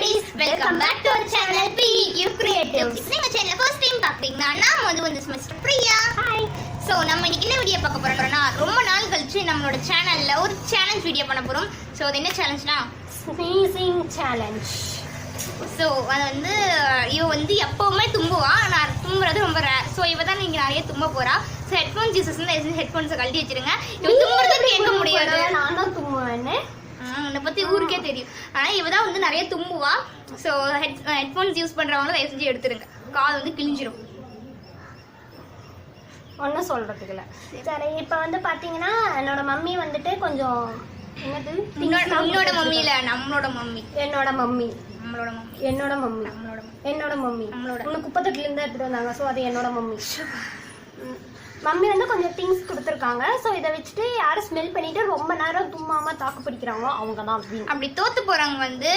ladies, welcome back to our channel PU Creatives. நீங்க சேனலை first time பாக்குறீங்கன்னா நான் வந்து மிஸ்டர் பிரியா. ஹாய். சோ நம்ம இன்னைக்கு என்ன வீடியோ பார்க்க போறோம்னா ரொம்ப நாள் கழிச்சு நம்மளோட சேனல்ல ஒரு சேலஞ்ச் வீடியோ பண்ண போறோம். சோ அது என்ன சேலஞ்ச்னா ஸ்னீசிங் சேலஞ்ச். ஸோ அது வந்து இவ வந்து எப்பவுமே தும்புவா, நான் தும்புறது ரொம்ப ரேர். ஸோ இவ தான் நீங்க நிறைய தும்ப போறா. ஸோ ஹெட்ஃபோன்ஸ் யூசர்ஸ் வந்து ஹெட்ஃபோன்ஸை கழட்டி வச்சிருங்க. இவ தும்புறது கேட்க முடியாது. நானும் தும்புவேன்னு உன்னை பத்தி ஊருக்கே தெரியும். ஆனா இவதான் வந்து நிறைய தும்புவா. ஸோ ஹெட்ஃபோன்ஸ் யூஸ் பண்றவங்க தயவு செஞ்சு எடுத்துருங்க, காது வந்து கிழிஞ்சிரும். ஒன்றும் சொல்றதுக்கு இல்லை. சரி, இப்போ வந்து பார்த்தீங்கன்னா என்னோட மம்மி வந்துட்டு கொஞ்சம் என்னது என்னோட மம்மி இல்ல, நம்மளோட மம்மி. என்னோட மம்மி நம்மளோட மம்மி என்னோட மம்மி என்னோட மம்மி உனக்கு குப்பத்தொட்டிலேருந்து எடுத்துட்டு வந்தாங்க. ஸோ அது என்னோட மம்மி. மம்மி வந்து கொஞ்சம் திங்ஸ் கொடுத்துருக்காங்க. ஸோ இதை வச்சுட்டு யாரும் ஸ்மெல் பண்ணிட்டு ரொம்ப நேரம் தும்மாம தாக்கு பிடிக்கிறாங்களோ அவங்க தான் அப்படி தோத்து போறவங்க வந்து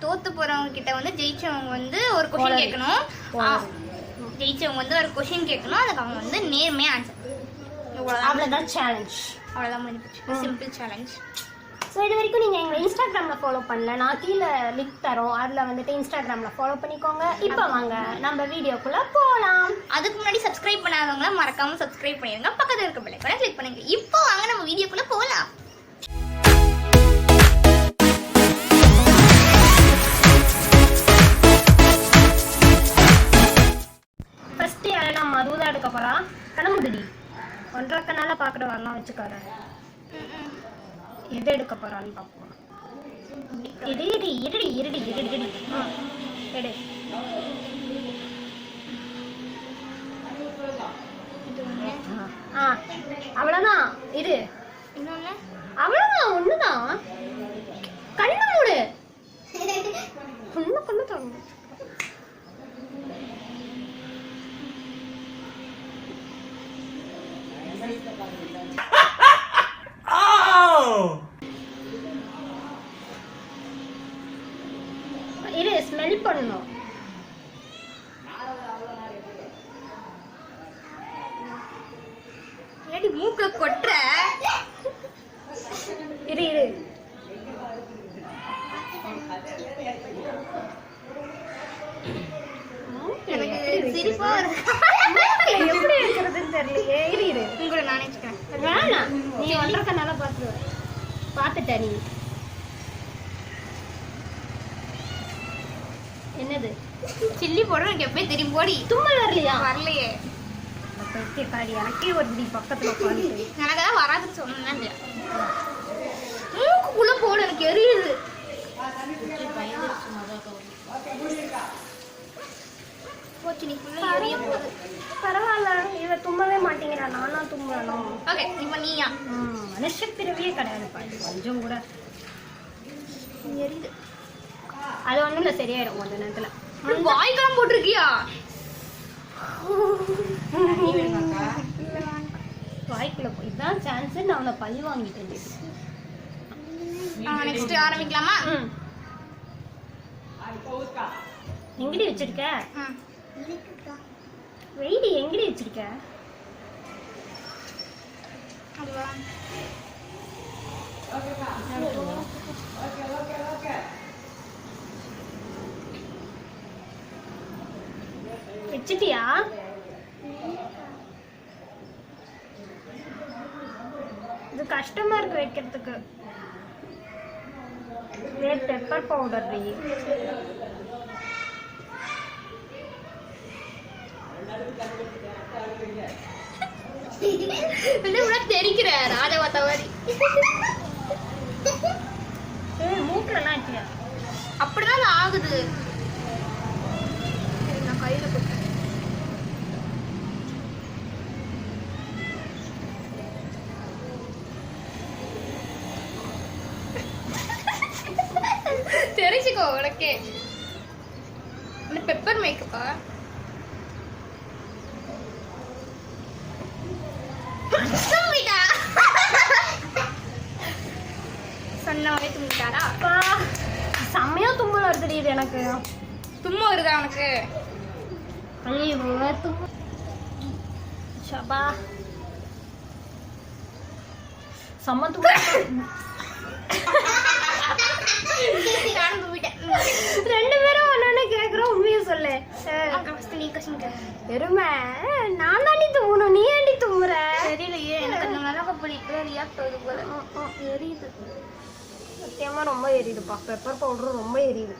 தோத்து போறவங்க கிட்ட வந்து ஜெயிச்சவங்க வந்து ஒரு கொஸ்டின் கேட்கணும். ஜெயிச்சவங்க வந்து ஒரு கொஸ்டின் கேட்கணும், அதுக்கு அவங்க வந்து நேர்மையா ஆன்சர். அவ்வளோதான் சேலஞ்ச். அவ்வளோதான் முடிஞ்சிச்சு. Simple challenge. ஸோ இது வரைக்கும் நீங்கள் எங்களை இன்ஸ்டாகிராமில் ஃபாலோ பண்ணல, நான் கீழே லிங்க் தரோம், அதில் வந்துட்டு இன்ஸ்டாகிராமில் ஃபாலோ பண்ணிக்கோங்க. இப்போ வாங்க நம்ம வீடியோக்குள்ளே போகலாம். அதுக்கு முன்னாடி சப்ஸ்கிரைப் பண்ணாதவங்கள மறக்காம சப்ஸ்கிரைப் பண்ணிடுங்க, பக்கத்தில் இருக்க பெல் ஐகானை கிளிக் பண்ணுங்க. இப்போ வாங்க நம்ம வீடியோக்குள்ளே போகலாம். ஃபஸ்ட்டு யாரெல்லாம் மதுதான் எடுக்க போகிறா? கணமுடி ஒன்றரை கண்ணால் பார்க்குற வரலாம் வச்சுக்கார. எது எடுக்க போறான்னு பார்ப்போம். இருடி இருடி இருடி இருடி இருடி எடு. அவ்வளோதான். இரு, அவ்வளோதான், ஒண்ணுதான். கண்ணு மூடு. கண்ணு தாங்க. இரு, ஸ்மெல் பண்ணணும். ஏடி மூக்குல கொட்ற. இரு இரு. எனக்கு சிரிப்பா வருது. எப்படி இருக்கிறதுன்னு தெரியலையே. இரு இரு, உங்களை நானே வச்சுக்கிறேன். வேணாம், நீ ஒன்றரை கண்ணால பார்த்துட்ட. நீ என்னது சில்லி போட எனக்கு எப்பயும் தெரியும். போடி தும்மல் வரலையா? வரலையே. காடி எனக்கே வருது பக்கத்துல உட்காந்து. எனக்கு தான் வராதுன்னு சொன்னேன். மூக்குக்குள்ள போட எனக்கு எரியுது. போச்சு, நீ ஃபுல்லா எரிய போகுது. பரவாயில்ல, இவ தும்பவே மாட்டேங்கிறா, நானா தும்பணும். ஓகே, இப்போ நீயா? மனுஷ பிறவியே கிடையாது பாரு, கொஞ்சம் கூட எரியுது. அது ஒண்ணும் இல்ல, சரியாயிடும் கொஞ்ச நேரத்துல. வாய்க்காலம் போட்டிருக்கியா? வாய்க்குள்ள போய் இதான் சான்ஸ். நான் அவனை பழி வாங்கிட்டேன். நெக்ஸ்ட் ஆரம்பிக்கலாமா? எங்கடி வச்சிருக்க? வெயிடி எங்கடி வச்சிருக்க? வச்சிட்டியா? இது கஷ்டமா இருக்கு வைக்கிறதுக்கு. Red pepper powder. தெரிக்கிற ராஜாவா தவறி மூக்குல எல்லாம் ஆச்சியா? அப்படிதான் ஆகுது. நான் கையில போட்டேன். தெரிச்சுக்கோ உனக்கே. பெப்பர் மேக்கப்பா? சொன்னவே தும்பிட்டாரா? செம்மையா தும்மல் வருது. இது எனக்கு தும்மா வருதா உனக்கு? ஐயோ தும்மல். சபா செம்ம தும்மல். நானும் தும்பிட்டேன். கொஸ்டின் கேட்க எருமை நான் தாண்டி தும்பணும், நீ ஏண்டி தும்புற? தெரியலையே, எனக்கு அந்த மிளகா பொடி இப்போ ரியாக்ட் ஆகுது போல. எரியுது, சத்தியமா ரொம்ப எரியுதுப்பா. பெப்பர் பவுடரும் ரொம்ப எரியுது.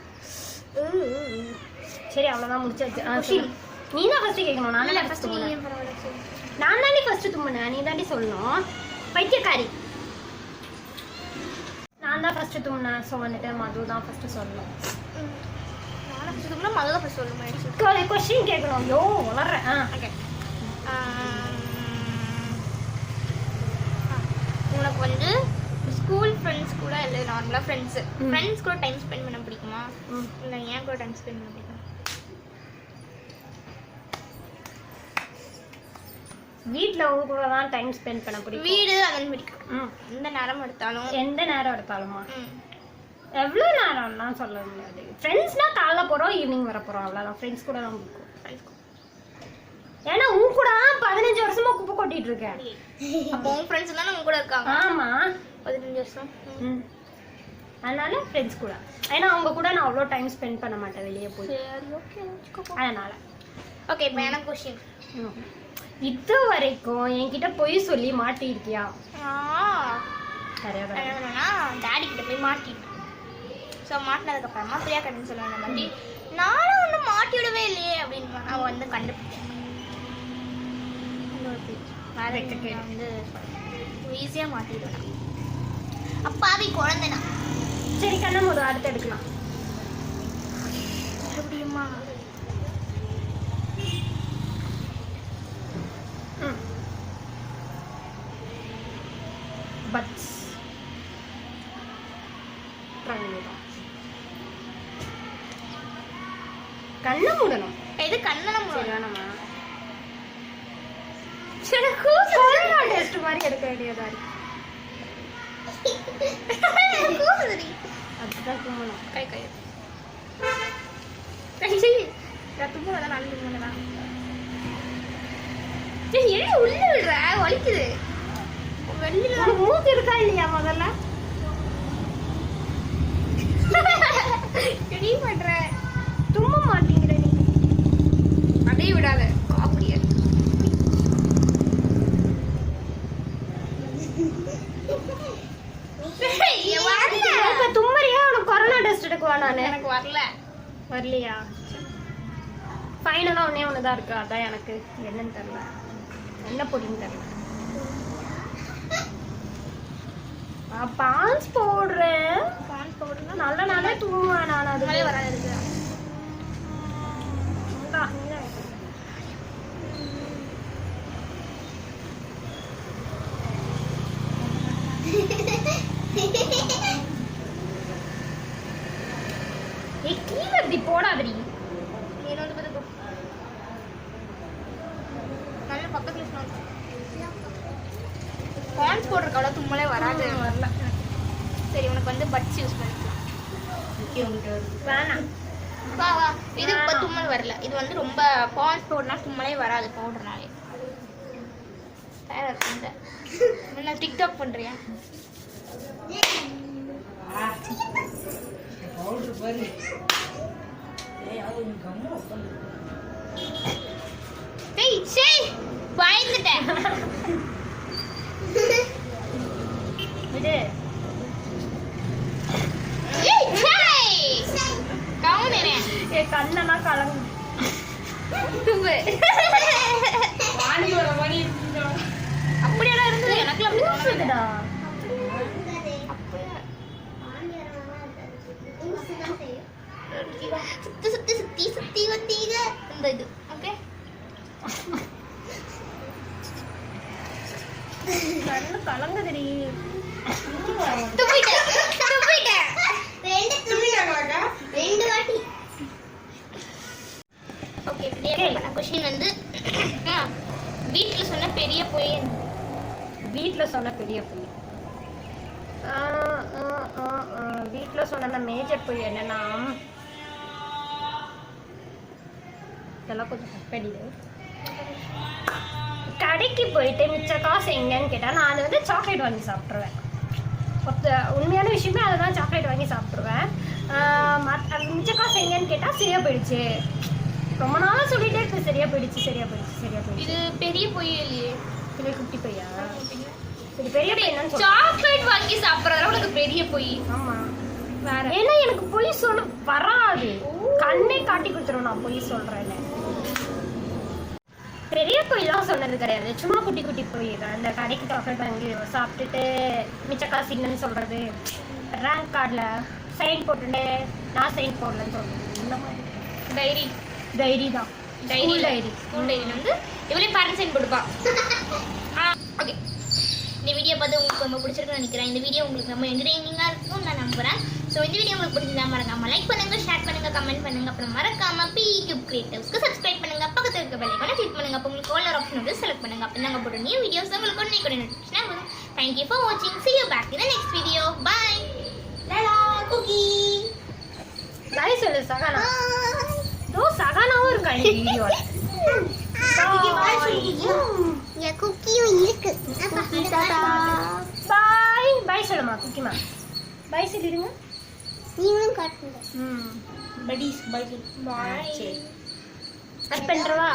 சரி அவ்வளோதான், முடிச்சாச்சு. நீ தான் ஃபர்ஸ்ட் கேட்கணும், நானே ஃபர்ஸ்ட் தும்புனேன். நான் தாண்டி ஃபர்ஸ்ட் தும்புனேன், நீ தாண்டி சொல்லணும். பைத்தியக்காரி. நான் தான் ஃபர்ஸ்ட் தும்புனேன். ஸோ வந்துட்டு மது தான் ஃபர்ஸ்ட் சொல்லணும். கொஸ்டின் கேட்கணும். ஐயோ வளர்றேன். ஓகே, உனக்கு வந்து ஸ்கூல் ஃப்ரெண்ட்ஸ் கூட இல்லை நார்மலாக ஃப்ரெண்ட்ஸ் கூட டைம் ஸ்பெண்ட் பண்ண பிடிக்குமா, இல்லை ஏன் கூட டைம் ஸ்பெண்ட் பண்ண பிடிக்கும்? வீட்டில் உங்க கூட தான் டைம் ஸ்பெண்ட் பண்ண பிடிக்கும். வீடு அதன் பிடிக்கும். எந்த நேரம் எடுத்தாலும். எந்த நேரம் எடுத்தாலுமா? எவ்வளோ நேரம்லாம் சொல்ல முடியாது. ஃப்ரெண்ட்ஸ்னா காலைல போகிறோம், ஈவினிங் வர போகிறோம், அவ்வளோதான். ஃப்ரெண்ட்ஸ் கூட தான் பிடிக்கும். ஏன்னா உன் கூட 15 வருஷமா குப்பை கொட்டிட்டு இருக்கேன். அப்போ உன் ஃப்ரெண்ட்ஸ் தானே உங்க கூட இருக்காங்க? ஆமா, 15 வருஷம். அதனால ஃப்ரெண்ட்ஸ் கூட. ஏன்னா அவங்க கூட நான் அவ்வளோ டைம் ஸ்பெண்ட் பண்ண மாட்டேன் வெளியே போய். சரி, ஓகே, அதனால. ஓகே, இப்போ எனக்கு கொஸ்டின். இது வரைக்கும் என்கிட்ட பொய் சொல்லி மாட்டிருக்கியா? என்னன்னா டாடி கிட்ட போய் மாட்டிட்டேன். ஸோ மாட்டினதுக்கு அப்புறமா பிரியா கண்ணு சொல்லுவேன், இந்த மாதிரி நானும் ஒன்றும் மாட்டி விடவே இல்லையே அப்படின்னு அவன் வந்து கண்டுபிடிச்சேன். வந்து ஈஸியாக மாட்டிடுவேன். அப்பாவி குழந்தைனா. சரி கண்ண போது அடுத்து எடுக்கலாம். மறுபடியுமா? பட்ஸ் கண்ணை மூடணும். எது கண்ணனம்? சரி வேணாமா? சரி, கொரோனா டெஸ்ட் மாதிரி எடுக்க வேண்டியதா இருக்கு. அதுதான் கும்பணும். கை கை ரத்தம் நல்ல மூணுதான். ஏன் உள்ள விடுற? வலிக்குது. வெளியில மூக்கு இருக்கா இல்லையா முதல்ல? நீ பண்ற தும்ப மாட்டேங்கிற நீ. அதே விடாத, காப்பிடியா. தும்மறியா? உனக்கு கொரோனா டெஸ்ட் எடுக்குவா? நான் எனக்கு வரல. வரலையா? ஃபைனலாக ஒன்றே ஒன்று தான் இருக்கு. அதான் எனக்கு என்னன்னு தெரியல, என்ன பொடின்னு தெரியல. பான்ஸ் போடுறேன். பான்ஸ் பவுடர்னா நல்ல நாளே தூங்குவேன் நான். அதுவே வராது இருக்குதா? கீழே இப்படி போடாதடி. நல்ல பக்கத்துல பான்ஸ் பவுடருக்கு அவ்வளோ தும்மலே வராது. வரல. சரி, உனக்கு வந்து பட்ஸ் யூஸ் பண்ணிக்கலாம். வேணாம், வா வா. இது இப்போ தும்மல் வரல. இது வந்து ரொம்ப பான்ஸ் பவுடர்னா தும்மலே வராது. பவுடர்னாலே என்ன டிக்டாக் பண்றியா? டேய் சே பயந்துட்டேன். விடு. ஏய் சே கவுனே ஏ கண்ணெல்லாம் கலங்கு. தும்பு வாணி வர மாதிரி அப்படியெல்லாம் இருந்தது. எனக்குலாம் அப்படி தோணுதுடா. சுத்தி சுத்தி சுத்தி சுத்தி வந்தீங்க இந்த இது. ஓகே, கண்ணு கலங்குதுடி. துப்பிட்டேன் துப்பிட்டேன். ரெண்டு வாட்டி. ஓகே, கொஸ்டின் வந்து வீட்டில் சொன்ன பெரிய பொய். வீட்டில் சொன்ன பெரிய பொய். வீட்டில் சொன்ன மேஜர் பொய் என்னன்னா, இதெல்லாம் கொஞ்சம் கப்படிது. கடைக்கு போயிட்டு மிச்ச காசு எங்கன்னு கேட்டால் நான் அது வந்து சாக்லேட் வாங்கி சாப்பிட்ருவேன். உண்மையான விஷயமே அதை தான், சாக்லேட் வாங்கி சாப்பிட்ருவேன். மிச்ச காசு எங்கன்னு கேட்டால் சரியா போயிடுச்சு. ரொம்ப நாளா சொல்லிட்டே இருக்கு சரியா போயிடுச்சு சரியா போயிடுச்சு சரியா போயிடுச்சு. இது பெரிய பொய் இல்லையே. இது குட்டி பையா? சரி பெரிய பையன் என்னன்னு சொல்லு. சாக்லேட் வாங்கி சாப்பிடுறதால உனக்கு பெரிய பொய். ஆமா வேற ஏன்னா எனக்கு பொய் சொல்ல வராது. கண்ணே காட்டி கொடுத்துரும் நான் பொய் சொல்றேன்னு. பெரிய பொய்லாம் சொன்னது கிடையாது, சும்மா குட்டி குட்டி பொய் தான். அந்த கடைக்கு சாக்லேட் வாங்கி சாப்பிட்டுட்டு மிச்ச காசு இல்லைன்னு சொல்றது, ரேங்க் கார்டில் சைன் போட்டுட்டு நான் சைன் போடலன்னு சொல்றது, இந்த மாதிரி டைரி டைரி தான். டைரி டைரி ஸ்கூல் டைரியில் வந்து இவளே பேரண்ட்ஸ் சைன் போட்டுப்பா. ஓகே, இந்த வீடியோ பார்த்து உங்களுக்கு ரொம்ப பிடிச்சிருக்குன்னு நினைக்கிறேன். இந்த வீடியோ உங்களுக்கு ரொம்ப என்டர்டெய்னிங்காக இருக்கும் நான் நம்புறேன். ஸோ இந்த வீடியோ உங்களுக்கு பிடிச்சிருந்தா மறக்காம லைக் பண்ணுங்க, ஷேர் பண்ணுங்க, கமெண்ட் பண்ணுங்க. அப்புறம் மறக்காம PE கிரியேட்டிவ்ஸ்க்கு சப்ஸ்கிரைப் பண்ணுங்க, பக்கத்துல இருக்க பெல் ஐகானை கிளிக் பண்ணுங்க. அப்போ உங்களுக்கு ஆல் ஆப்ஷன் வந்து செலக்ட் பண்ணுங்க. அப்போ நாங்கள் போட்ட நியூ வீடியோஸ் உங்களுக்கு உடனே நோட்டிஃபிகேஷன் வரும். Thank you for watching. See you back in the next video. Bye. Lala, cookie. பாய் சொல்லு சகானா. தோ சகானாவும் இருக்கா இந்த வீடியோல. இங்க குக்கியும் இருக்கு. பாய் பாய் சொல்லுமா குக்கிமா. பாய் சொல்லிடுங்க. நீங்களும் காட்டுங்க. ம் buddies bye. சரி கட் பண்றவா?